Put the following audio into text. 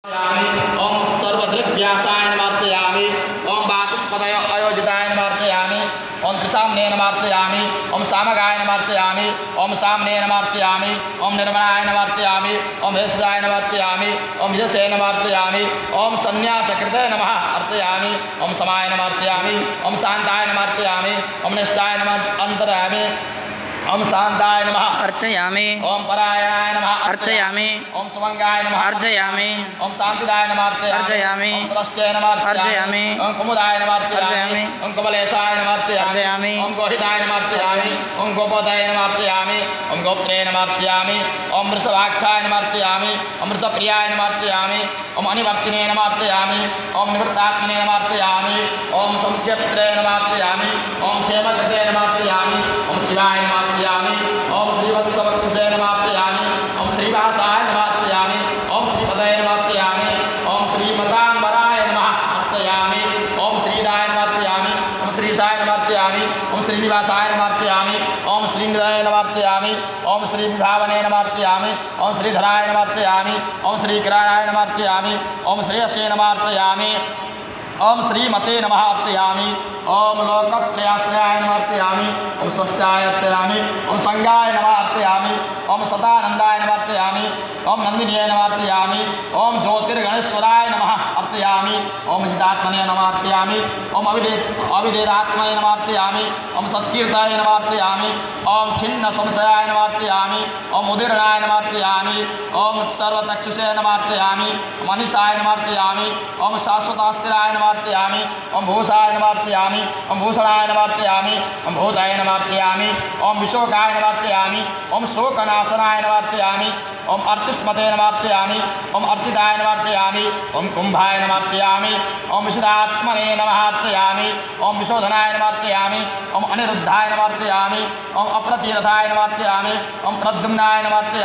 ओम सर्वदृग्व्यासाय नमार्चयामि। ओम वाचस्पतये अयोजिताय नमार्चयामि। ओम त्रिसाम्ने नमार्चयामि। ओम सामगाय नमार्चयामि। ओम साम्ने नमार्चयामि। ओम निर्मलाय नमार्चयामि। ओम भेषजाय नमार्चयामि। ओम यशे नमार्चयामि। ओम संन्यासकृते नमः अर्चयामि। ओम समाय नमार्चयामि। ओम शांताय नमार्चयामि। ओम निष्ठाय नमः अंतरामि। ओम शांताय नमः अर्चयामि। ओम परायणाय नमः अर्चयामि। ओम सुमंगाय नमः अर्चयामि। ओम शांतिदाय नमः अर्चयामि। ओम सरस्वत्यै नमः अर्चयामि। ओम कुमुदाय नमः अर्चयामि। ओम कमलेशाय नमः अर्चयामि। ओम गोहिताय नमः ओम गोपदाय नमः ओम गोप्त्रे नमः ओम वृषभाक्षाय नमः ओम वृषप्रियाय नमः ओम अनिवर्तिने नमः ओम निवृत्तात्मने नमः ओम संक्षेप्त्रे नमः ओम क्षेमकृते नमः ओम शिवाय नमः ओम श्रीवत्सवक्षसे नमः ओम श्रीवासाय नमः ओम श्रीपदये नमः ओम श्रीमतांबराय नमः अर्चयामि। ओम श्रीदाय नमः ओम श्रीशाय नमः ओम श्रीनिवासाय नमः ओम श्रीनिधये नमः ओम श्रीविभावने नमः ओम श्रीधराय नमः ओम श्रीकिराय नमः ओम श्रेयसे नमः ओम श्रीमते नमः अर्चयामि। ओम लोकत्रयाश्रयाय नमः अर्चयामि। ओम स्वस्याय अर्चयामि। ओम संगाय नमः अर्चयामि। ओम सदानंदाय नमः अर्चयामि। ओम नंदिन्ये नमः अर्चयामि। ओम ज्योतिर्गणेश्वराय नमः अर्चयामि। ओम जितात्मने नमः अर्चयामि। ओम अविदेदात्मने नमः अर्चयामि। ओम सत्कीर्ताय नमः अर्चयामि। ओम छिन्न संशयाय नमः अर्चयामि। ओम उदीर्णाय नमः अर्चयामि। ओम सर्वतक्षुषे नमः अर्चयामि। ओम अनिशाय नमः अर्चयामि। ओम शाश्वतास्थिराय नमः अर्चयामि। ओम भूषाय नमः अर्चयामि। ओम भूषणाय नमः अर्चयामि। ओम भूताय नमः अर्चयामि। ओम विशोकाय नमः अर्चयामि। ओम शोकनाशनाय नमः अर्चयामि। ओम अर्चिस्मते नमः अर्चयामि। ओम अर्चिताय नमः अर्चयामि। ओम कुंभाय नमः अर्चयामि। ओम विशुद्धात्मने नमः अर्चयामि। ओम विशोधनाय नमः अर्चयामि। ओम अनिरुद्धाय नमः अर्चयामि। ओम अप्रतिरथाय नमः अर्चयामि। ओम प्रद्युम्नाय नमः अर्चयामि।